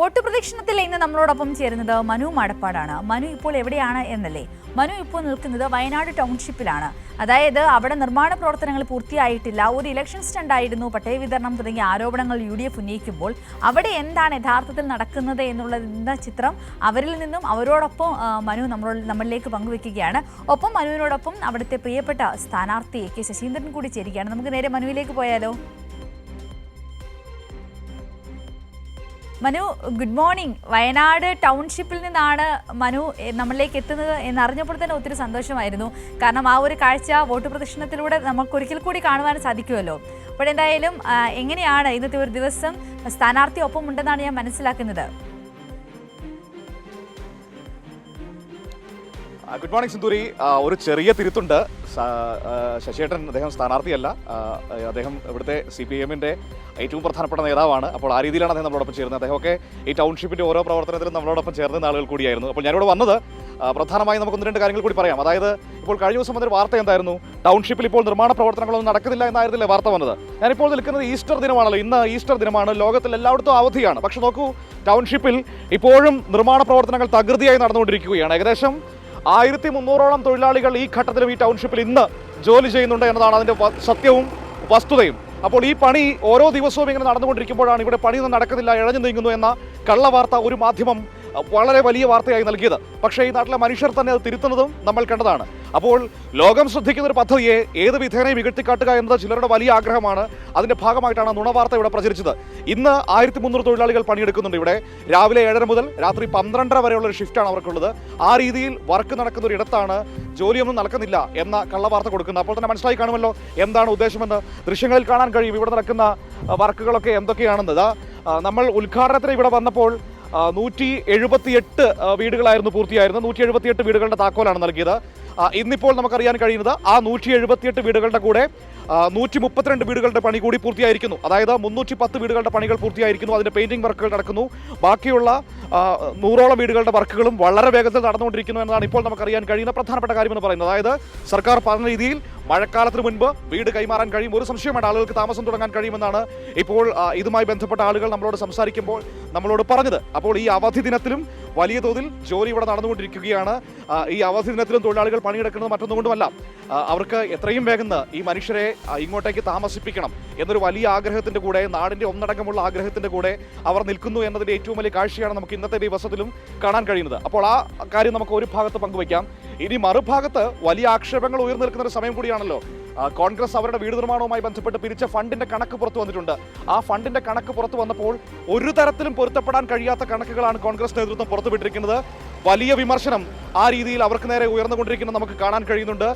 Vote പ്രദക്ഷിണത്തിൽ ഇന്ന് നമ്മളോടൊപ്പം ചേരുന്നത് മനു മാടപ്പാടാണ്. മനു ഇപ്പോൾ എവിടെയാണ് എന്നല്ലേ? മനു ഇപ്പോൾ നിൽക്കുന്നത് വയനാട് ടൗൺഷിപ്പിലാണ്. അതായത് അവിടെ നിർമ്മാണ പ്രവർത്തനങ്ങൾ പൂർത്തിയായിട്ടില്ല, ഒരു ഇലക്ഷൻ സ്റ്റണ്ടായിരുന്നു, പട്ടയ വിതരണം തുടങ്ങിയ ആരോപണങ്ങൾ UDF ഉന്നയിക്കുമ്പോൾ അവിടെ എന്താണ് യഥാർത്ഥത്തിൽ നടക്കുന്നത് എന്നുള്ളതിൻ്റെ ചിത്രം അവരിൽ നിന്നും അവരോടൊപ്പം മനു നമ്മളിലേക്ക് പങ്കുവെക്കുകയാണ്. ഒപ്പം മനുവിനോടൊപ്പം അവിടുത്തെ പ്രിയപ്പെട്ട സ്ഥാനാർത്ഥി കെ ശശീന്ദ്രൻ കൂടി ചേരുകയാണ്. നമുക്ക് നേരെ മനുവിലേക്ക് പോയാലോ? Manu, good morning. വയനാട് ടൗൺഷിപ്പിൽ നിന്നാണ് മനു നമ്മളിലേക്ക് എത്തുന്നത് എന്നറിഞ്ഞപ്പോൾ തന്നെ ഒത്തിരി സന്തോഷമായിരുന്നു. കാരണം ആ ഒരു കാഴ്ച വോട്ട് പ്രദക്ഷിണത്തിലൂടെ നമുക്കൊരിക്കൽ കൂടി കാണുവാൻ സാധിക്കുമല്ലോ. അപ്പോൾ എന്തായാലും എങ്ങനെയാണ് ഇന്നത്തെ ഒരു ദിവസം? സ്ഥാനാർത്ഥി ഒപ്പം ഉണ്ടെന്നാണ് ഞാൻ മനസ്സിലാക്കുന്നത്. Good morning Sinduri. ഒരു ചെറിയ തിരുത്തുണ്ട്. ശശിയേട്ടൻ അദ്ദേഹം സ്ഥാനാർത്ഥിയല്ല, അദ്ദേഹം ഇവിടുത്തെ CPM-ന്റെ ഏറ്റവും പ്രധാനപ്പെട്ട നേതാവാണ്. അപ്പോൾ ആ രീതിയിലാണ് അദ്ദേഹം നമ്മളോടൊപ്പം ചേരുന്നത്. അദ്ദേഹമൊക്കെ ഈ ടൗൺഷിപ്പിൻ്റെ ഓരോ പ്രവർത്തനത്തിലും നമ്മളോടൊപ്പം ചേർന്ന ആളുകൾ കൂടിയായിരുന്നു. അപ്പോൾ ഞാനിവിടെ വന്നത് പ്രധാനമായും നമുക്ക് 1-2 കാര്യങ്ങൾ കൂടി പറയാം. അതായത് ഇപ്പോൾ കഴിഞ്ഞ ദിവസം വന്നൊരു വാർത്ത എന്തായിരുന്നു? ടൗൺഷിപ്പിൽ ഇപ്പോൾ നിർമ്മാണ പ്രവർത്തനങ്ങളൊന്നും നടക്കുന്നില്ല എന്നായിരുന്നില്ലേ വാർത്ത വന്നത്? ഞാനിപ്പോൾ നിൽക്കുന്നത് ഈസ്റ്റർ ദിനമാണല്ലോ, ഇന്ന് ഈസ്റ്റർ ദിനമാണ്, ലോകത്തിൽ എല്ലായിടത്തും അവധിയാണ്. പക്ഷെ നോക്കൂ, ടൗൺഷിപ്പിൽ ഇപ്പോഴും നിർമ്മാണ പ്രവർത്തനങ്ങൾ തകൃതിയായി നടന്നുകൊണ്ടിരിക്കുകയാണ്. ഏകദേശം 1300ഓളം തൊഴിലാളികൾ ഈ ഘട്ടത്തിലും ഈ ടൗൺഷിപ്പിൽ ഇന്ന് ജോലി ചെയ്യുന്നുണ്ട് എന്നതാണ് അതിൻ്റെ സത്യവും വസ്തുതയും. അപ്പോൾ ഈ പണി ഓരോ ദിവസവും ഇങ്ങനെ നടന്നുകൊണ്ടിരിക്കുമ്പോഴാണ് ഇവിടെ പണിയൊന്നും നടക്കുന്നില്ല, ഇഴഞ്ഞു നീങ്ങുന്നു എന്ന കള്ളവാർത്ത ഒരു മാധ്യമം വളരെ വലിയ വാർത്തയായി നൽകിയത്. പക്ഷേ ഈ നാട്ടിലെ മനുഷ്യർ തന്നെ അത് തിരുത്തുന്നതും നമ്മൾ കണ്ടതാണ്. അപ്പോൾ ലോകം ശ്രദ്ധിക്കുന്ന ഒരു പദ്ധതിയെ ഏത് വിധേനയും ഇകഴ്ത്തിക്കാട്ടുക എന്നത് ചിലരുടെ വലിയ ആഗ്രഹമാണ്. അതിൻ്റെ ഭാഗമായിട്ടാണ് നുണവാർത്ത ഇവിടെ പ്രചരിച്ചത്. ഇന്ന് 1300 തൊഴിലാളികൾ പണിയെടുക്കുന്നുണ്ട് ഇവിടെ. രാവിലെ 7:30 മുതൽ രാത്രി 12:30 വരെയുള്ള ഒരു ഷിഫ്റ്റാണ് അവർക്കുള്ളത്. ആ രീതിയിൽ വർക്ക് നടക്കുന്ന ഒരു ഇടത്താണ് ജോലിയൊന്നും നടക്കുന്നില്ല എന്ന കള്ളവാർത്ത കൊടുക്കുന്നത്. അപ്പോൾ തന്നെ മനസ്സിലായി കാണുമല്ലോ എന്താണ് ഉദ്ദേശമെന്ന്. ദൃശ്യങ്ങളിൽ കാണാൻ കഴിയും ഇവിടെ നടക്കുന്ന വർക്കുകളൊക്കെ എന്തൊക്കെയാണെന്ന്. നമ്മൾ ഉദ്ഘാടനത്തിന് ഇവിടെ വന്നപ്പോൾ 178 വീടുകളായിരുന്നു പൂർത്തിയായിരുന്നത്. 178 വീടുകളുടെ താക്കോലാണ് നൽകിയത്. ഇന്നിപ്പോൾ നമുക്കറിയാൻ കഴിയുന്നത് ആ 178 വീടുകളുടെ കൂടെ 132 വീടുകളുടെ പണി കൂടി പൂർത്തിയായിരിക്കുന്നു. അതായത് 310 വീടുകളുടെ പണികൾ പൂർത്തിയായിരിക്കുന്നു. അതിൻ്റെ പെയിൻറ്റിംഗ് വർക്കുകൾ നടക്കുന്നു. ബാക്കിയുള്ള 100ഓളം വീടുകളുടെ വർക്കുകളും വളരെ വേഗത്തിൽ നടന്നുകൊണ്ടിരിക്കുന്നു എന്നതാണ് ഇപ്പോൾ നമുക്കറിയാൻ കഴിയുന്ന പ്രധാനപ്പെട്ട കാര്യമെന്ന് പറയുന്നത്. അതായത് സർക്കാർ പറഞ്ഞ രീതിയിൽ മഴക്കാലത്തിന് മുൻപ് വീട് കൈമാറാൻ കഴിയും, ഒരു സംശയമാണ്, ആളുകൾക്ക് താമസം തുടങ്ങാൻ കഴിയുമെന്നാണ് ഇപ്പോൾ ഇതുമായി ബന്ധപ്പെട്ട ആളുകൾ നമ്മളോട് സംസാരിക്കുമ്പോൾ നമ്മളോട് പറഞ്ഞത്. അപ്പോൾ ഈ അവധി ദിനത്തിലും വലിയ തോതിൽ ജോലി ഇവിടെ നടന്നുകൊണ്ടിരിക്കുകയാണ്. ഈ അവധി ദിനത്തിലും തൊഴിലാളികൾ പണിയെടുക്കുന്നത് മറ്റൊന്നുകൊണ്ടുമല്ല, അവർക്ക് എത്രയും വേഗം ഈ മനുഷ്യരെ ഇങ്ങോട്ടേക്ക് താമസിപ്പിക്കണം എന്നൊരു വലിയ ആഗ്രഹത്തിൻ്റെ കൂടെ, നാടിൻ്റെ ഒന്നടങ്കമുള്ള ആഗ്രഹത്തിൻ്റെ കൂടെ അവർ നിൽക്കുന്നു എന്നതിൻ്റെ ഏറ്റവും വലിയ കാഴ്ചയാണ് നമുക്ക് ഇന്നത്തെ ദിവസത്തിലും കാണാൻ കഴിയുന്നത്. അപ്പോൾ ആ കാര്യം നമുക്ക് ഒരു ഭാഗത്ത് പങ്കുവയ്ക്കാം. ഇനി മറുഭാഗത്ത് വലിയ ആക്ഷേപങ്ങൾ ഉയർന്നു നിൽക്കുന്ന ഒരു സമയം കൂടിയാണല്ലോ. കോൺഗ്രസ് അവരുടെ വീട് നിർമ്മാണവുമായി ബന്ധപ്പെട്ട് പിരിച്ച ഫണ്ടിന്റെ കണക്ക് പുറത്തു വന്നിട്ടുണ്ട്. ആ ഫണ്ടിന്റെ കണക്ക് പുറത്തു വന്നപ്പോൾ ഒരു തരത്തിലും പൊരുത്തപ്പെടാൻ കഴിയാത്ത കണക്കുകളാണ് കോൺഗ്രസ് നേതൃത്വം പുറത്തുവിട്ടിരിക്കുന്നത്. വലിയ വിമർശനം ആ രീതിയിൽ അവർക്ക് നേരെ ഉയർന്നുകൊണ്ടിരിക്കുന്നത് നമുക്ക് കാണാൻ കഴിയുന്നുണ്ട്.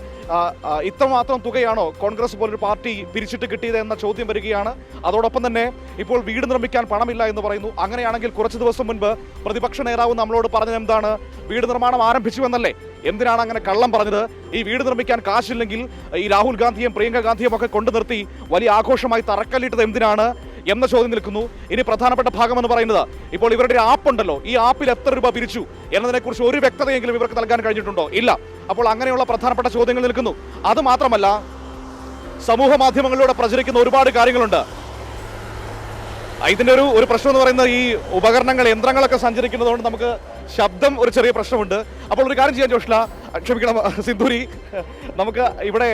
ഇത്രമാത്രം തുകയാണോ കോൺഗ്രസ് പോലൊരു പാർട്ടി പിരിച്ചിട്ട് കിട്ടിയത് എന്ന ചോദ്യം വരികയാണ്. അതോടൊപ്പം തന്നെ ഇപ്പോൾ വീട് നിർമ്മിക്കാൻ പണമില്ല എന്ന് പറയുന്നു. അങ്ങനെയാണെങ്കിൽ കുറച്ച് ദിവസം മുൻപ് പ്രതിപക്ഷ നേതാവ് നമ്മളോട് പറഞ്ഞത് എന്താണ്? വീട് നിർമ്മാണം ആരംഭിച്ചു എന്നല്ലേ? എന്തിനാണ് അങ്ങനെ കള്ളം പറഞ്ഞത്? ഈ വീട് നിർമ്മിക്കാൻ കാശില്ലെങ്കിൽ ഈ രാഹുൽ ഗാന്ധിയും പ്രിയങ്ക ഗാന്ധിയും ഒക്കെ കൊണ്ടു നിർത്തി വലിയ ആഘോഷമായി തറക്കല്ലിട്ടത് എന്തിനാണ് എന്ന ചോദ്യം നിൽക്കുന്നു. ഇനി പ്രധാനപ്പെട്ട ഭാഗം എന്ന് പറയുന്നത്, ഇപ്പോൾ ഇവരുടെ ആപ്പ് ഉണ്ടല്ലോ, ഈ ആപ്പിൽ എത്ര രൂപ പിരിച്ചു എന്നതിനെക്കുറിച്ച് ഒരു വ്യക്തതയെങ്കിലും ഇവർക്ക് നൽകാൻ കഴിഞ്ഞിട്ടുണ്ടോ? ഇല്ല. അപ്പോൾ അങ്ങനെയുള്ള പ്രധാനപ്പെട്ട ചോദ്യങ്ങൾ നിൽക്കുന്നു. അതുമാത്രമല്ല, സമൂഹ മാധ്യമങ്ങളിലൂടെ പ്രചരിക്കുന്ന ഒരുപാട് കാര്യങ്ങളുണ്ട്. ഇതിൻ്റെ ഒരു പ്രശ്നം എന്ന് പറയുന്നത്, ഈ ഉപകരണങ്ങൾ, യന്ത്രങ്ങളൊക്കെ സഞ്ചരിക്കുന്നതുകൊണ്ട് നമുക്ക് ശബ്ദം ഒരു ചെറിയ പ്രശ്നമുണ്ട്. അപ്പോൾ ഒരു കാര്യം ചെയ്യാൻ ജോഷ്ല, ക്ഷമിക്കണം സിന്ദൂരി, നമുക്ക് ഇവിടെ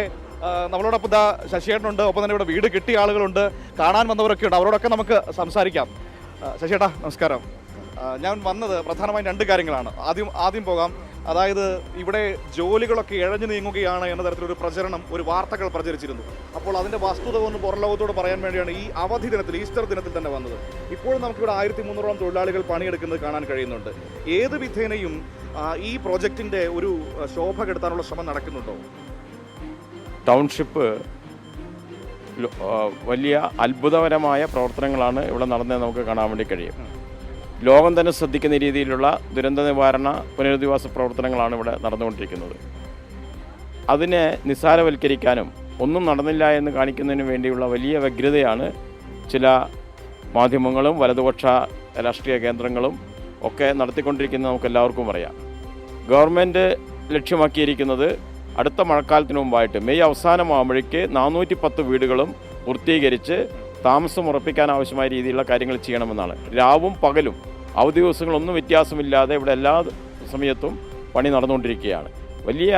നമ്മളോടൊപ്പം ശശിയേട്ടനുണ്ട്, ഒപ്പം തന്നെ ഇവിടെ വീട് കിട്ടിയ ആളുകളുണ്ട്, കാണാൻ വന്നവരൊക്കെ ഉണ്ട്, അവരോടൊക്കെ നമുക്ക് സംസാരിക്കാം. ശശിയേട്ടാ നമസ്കാരം. ഞാൻ വന്നത് പ്രധാനമായും 2 കാര്യങ്ങളാണ്. ആദ്യം പോകാം. അതായത് ഇവിടെ ജോലികളൊക്കെ ഇഴഞ്ഞു നീങ്ങുകയാണ് എന്ന തരത്തിലൊരു പ്രചരണം, ഒരു വാർത്തകൾ പ്രചരിച്ചിരുന്നു. അപ്പോൾ അതിൻ്റെ വസ്തുത ഒന്ന് പുറം ലോകത്തോട് പറയാൻ വേണ്ടിയാണ് ഈ അവധി ദിനത്തിൽ, ഈസ്റ്റർ ദിനത്തിൽ തന്നെ വന്നത്. ഇപ്പോഴും നമുക്കിവിടെ 1300ഓളം തൊഴിലാളികൾ പണിയെടുക്കുന്നത് കാണാൻ കഴിയുന്നുണ്ട്. ഏത് വിധേനയും ഈ പ്രോജക്റ്റിൻ്റെ ഒരു ശോഭ കെടുത്താനുള്ള ശ്രമം നടക്കുന്നുണ്ടോ? ടൗൺഷിപ്പ് വലിയ അത്ഭുതകരമായ പ്രവർത്തനങ്ങളാണ് ഇവിടെ നടന്നത് നമുക്ക് കാണാൻ വേണ്ടി കഴിയും. ലോകം തന്നെ ശ്രദ്ധിക്കുന്ന രീതിയിലുള്ള ദുരന്ത നിവാരണ പുനരധിവാസ പ്രവർത്തനങ്ങളാണ് ഇവിടെ നടന്നുകൊണ്ടിരിക്കുന്നത്. അതിനെ നിസ്സാരവൽക്കരിക്കാനും ഒന്നും നടന്നില്ല എന്ന് കാണിക്കുന്നതിന് വേണ്ടിയുള്ള വലിയ വ്യഗ്രതയാണ് ചില മാധ്യമങ്ങളും വലതുപക്ഷ രാഷ്ട്രീയ കേന്ദ്രങ്ങളും ഒക്കെ നടത്തിക്കൊണ്ടിരിക്കുന്നത് നമുക്ക് എല്ലാവർക്കും അറിയാം. ഗവൺമെൻറ് ലക്ഷ്യമാക്കിയിരിക്കുന്നത് അടുത്ത മഴക്കാലത്തിന് മുമ്പായിട്ട് മെയ് അവസാനമാകുമ്പോഴേക്ക് 410 വീടുകളും പൂർത്തീകരിച്ച് താമസം ഉറപ്പിക്കാൻ ആവശ്യമായ രീതിയിലുള്ള കാര്യങ്ങൾ ചെയ്യണമെന്നാണ്. രാവും പകലും അവധി ദിവസങ്ങളൊന്നും വ്യത്യാസമില്ലാതെ ഇവിടെ എല്ലാ സമയത്തും പണി നടന്നുകൊണ്ടിരിക്കുകയാണ്. വലിയ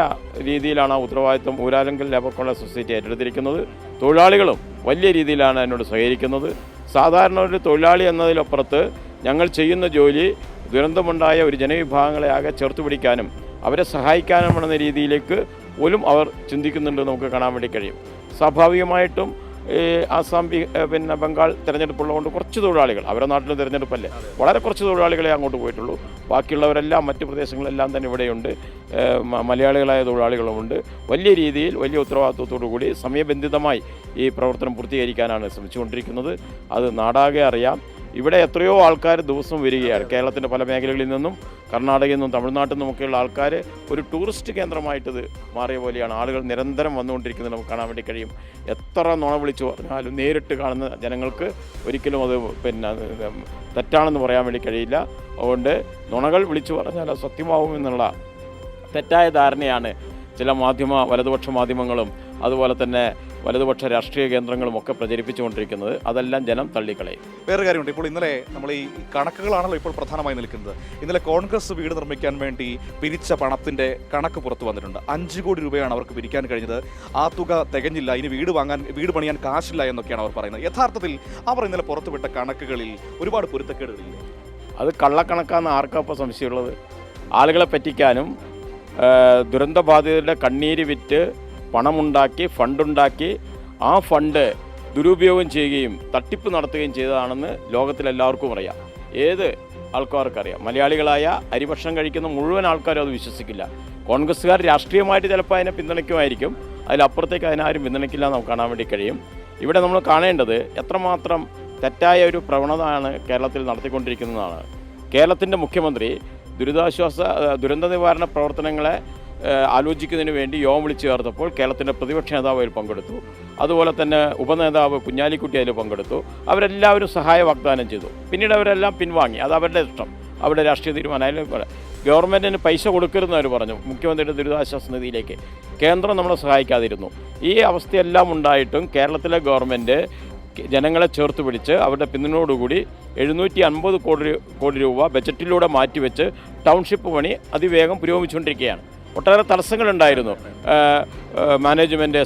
രീതിയിലാണ് ആ ഉത്തരവാദിത്വം ഊരാലുങ്കൽ ലേബർ കോൺട്രാക്ട് സൊസൈറ്റി ഏറ്റെടുത്തിരിക്കുന്നത്. തൊഴിലാളികളും വലിയ രീതിയിലാണ് എന്നോട് സഹകരിക്കുന്നത്. സാധാരണ ഒരു തൊഴിലാളി എന്നതിലപ്പുറത്ത് ഞങ്ങൾ ചെയ്യുന്ന ജോലി ദുരന്തമുണ്ടായ ഒരു ജനവിഭാഗങ്ങളെ ആകെ ചേർത്ത് പിടിക്കാനും അവരെ സഹായിക്കാനും എന്ന രീതിയിലേക്ക് പോലും അവർ ചിന്തിക്കുന്നുണ്ട് നമുക്ക് കാണാൻ വേണ്ടി കഴിയും. സ്വാഭാവികമായിട്ടും ആസാം ബംഗാൾ തിരഞ്ഞെടുപ്പുള്ളതുകൊണ്ട് കുറച്ച് തൊഴിലാളികൾ അവരുടെ നാട്ടിൽ തിരഞ്ഞെടുപ്പല്ലേ, വളരെ കുറച്ച് തൊഴിലാളികളെ അങ്ങോട്ട് പോയിട്ടുള്ളൂ. ബാക്കിയുള്ളവരെല്ലാം മറ്റ് പ്രദേശങ്ങളെല്ലാം തന്നെ ഇവിടെയുണ്ട്. മലയാളികളായ തൊഴിലാളികളുമുണ്ട്. വലിയ രീതിയിൽ വലിയ ഉത്തരവാദിത്വത്തോടു കൂടി സമയബന്ധിതമായി ഈ പ്രവർത്തനം പൂർത്തീകരിക്കാനാണ് ശ്രമിച്ചുകൊണ്ടിരിക്കുന്നത്. അത് നാടാകെ അറിയാം. ഇവിടെ എത്രയോ ആൾക്കാർ ദിവസം വരികയാണ്. കേരളത്തിൻ്റെ പല മേഖലകളിൽ നിന്നും കർണാടകയിൽ നിന്നും തമിഴ്നാട്ടിൽ നിന്നുമൊക്കെയുള്ള ആൾക്കാർ ഒരു ടൂറിസ്റ്റ് കേന്ദ്രമായിട്ടത് മാറിയ പോലെയാണ്. ആളുകൾ നിരന്തരം വന്നുകൊണ്ടിരിക്കുന്നത് നമുക്ക് കാണാൻ വേണ്ടി കഴിയും. എത്ര നുണ വിളിച്ചു പറഞ്ഞാലും നേരിട്ട് കാണുന്ന ജനങ്ങൾക്ക് ഒരിക്കലും അത് തെറ്റാണെന്ന് പറയാൻ വേണ്ടി കഴിയില്ല. അതുകൊണ്ട് നുണകൾ വിളിച്ചു പറഞ്ഞാൽ അത് സത്യമാവുമെന്നുള്ള തെറ്റായ ധാരണയാണ് ചില വലതുപക്ഷ മാധ്യമങ്ങളും അതുപോലെ തന്നെ വലതുപക്ഷ രാഷ്ട്രീയ കേന്ദ്രങ്ങളും ഒക്കെ പ്രചരിപ്പിച്ചുകൊണ്ടിരിക്കുന്നത്. അതെല്ലാം ജനം തള്ളിക്കളയും. വേറെ കാര്യമുണ്ട്. ഇപ്പോൾ ഇന്നലെ നമ്മൾ ഈ കണക്കുകളാണല്ലോ ഇപ്പോൾ പ്രധാനമായി നിൽക്കുന്നത്. ഇന്നലെ കോൺഗ്രസ് വീട് നിർമ്മിക്കാൻ വേണ്ടി പിരിച്ച പണത്തിൻ്റെ കണക്ക് പുറത്തു വന്നിട്ടുണ്ട്. 5 കോടി രൂപയാണ് അവർക്ക് പിരിക്കാൻ കഴിഞ്ഞത്. ആ തുക തികഞ്ഞില്ല. ഇനി വീട് പണിയാൻ കാശില്ല എന്നൊക്കെയാണ് അവർ പറയുന്നത്. യഥാർത്ഥത്തിൽ അവർ ഇന്നലെ പുറത്തുവിട്ട കണക്കുകളിൽ ഒരുപാട് പൊരുത്തക്കേടുകളില്ല. അത് കള്ളക്കണക്കാന്ന് ആർക്കപ്പോൾ സംശയമുള്ളത്? ആളുകളെ പറ്റിക്കാനും ദുരന്തബാധിതരുടെ കണ്ണീര് വിറ്റ് പണമുണ്ടാക്കി ഫണ്ടുണ്ടാക്കി ആ ഫണ്ട് ദുരുപയോഗം ചെയ്യുകയും തട്ടിപ്പ് നടത്തുകയും ചെയ്തതാണെന്ന് ലോകത്തിലെല്ലാവർക്കും അറിയാം. ഏത് ആൾക്കാർക്കറിയാം. മലയാളികളായ അരിഭക്ഷണം കഴിക്കുന്ന മുഴുവൻ ആൾക്കാരും അത് വിശ്വസിക്കില്ല. കോൺഗ്രസ്സുകാർ രാഷ്ട്രീയമായിട്ട് ചിലപ്പോൾ അതിനെ പിന്തുണയ്ക്കുമായിരിക്കും. അതിലപ്പുറത്തേക്ക് അതിനാരും പിന്തുണയ്ക്കില്ല നമുക്ക് കാണാൻ വേണ്ടി കഴിയും. ഇവിടെ നമ്മൾ കാണേണ്ടത് എത്രമാത്രം തെറ്റായ ഒരു പ്രവണതയാണ് കേരളത്തിൽ നടത്തിക്കൊണ്ടിരിക്കുന്നതാണ്. കേരളത്തിൻ്റെ മുഖ്യമന്ത്രി ദുരന്ത നിവാരണ പ്രവർത്തനങ്ങളെ ആലോചിക്കുന്നതിന് വേണ്ടി യോഗം വിളിച്ചു ചേർത്തപ്പോൾ കേരളത്തിൻ്റെ പ്രതിപക്ഷ നേതാവ് അതിൽ പങ്കെടുത്തു. അതുപോലെ തന്നെ ഉപനേതാവ് കുഞ്ഞാലിക്കുട്ടി അതിൽ പങ്കെടുത്തു. അവരെല്ലാവരും സഹായ വാഗ്ദാനം ചെയ്തു. പിന്നീട് അവരെല്ലാം പിൻവാങ്ങി. അത് അവരുടെ ഇഷ്ടം, അവരുടെ രാഷ്ട്രീയ തീരുമാനം. ഗവൺമെൻറ്റിന് പൈസ കൊടുക്കരുതെന്ന് അവർ പറഞ്ഞു മുഖ്യമന്ത്രിയുടെ ദുരിതാശ്വാസ നിധിയിലേക്ക്. കേന്ദ്രം നമ്മളെ സഹായിക്കാതിരുന്നു. ഈ അവസ്ഥയെല്ലാം ഉണ്ടായിട്ടും കേരളത്തിലെ ഗവൺമെൻറ് ജനങ്ങളെ ചേർത്ത് പിടിച്ച് അവരുടെ പിന്തുണയോടുകൂടി 750 കോടി രൂപ ബജറ്റിലൂടെ മാറ്റിവെച്ച് ടൗൺഷിപ്പ് പണി അതിവേഗം പുരോഗമിച്ചുകൊണ്ടിരിക്കുകയാണ്. ഒട്ടേറെ തടസ്സങ്ങളുണ്ടായിരുന്നു.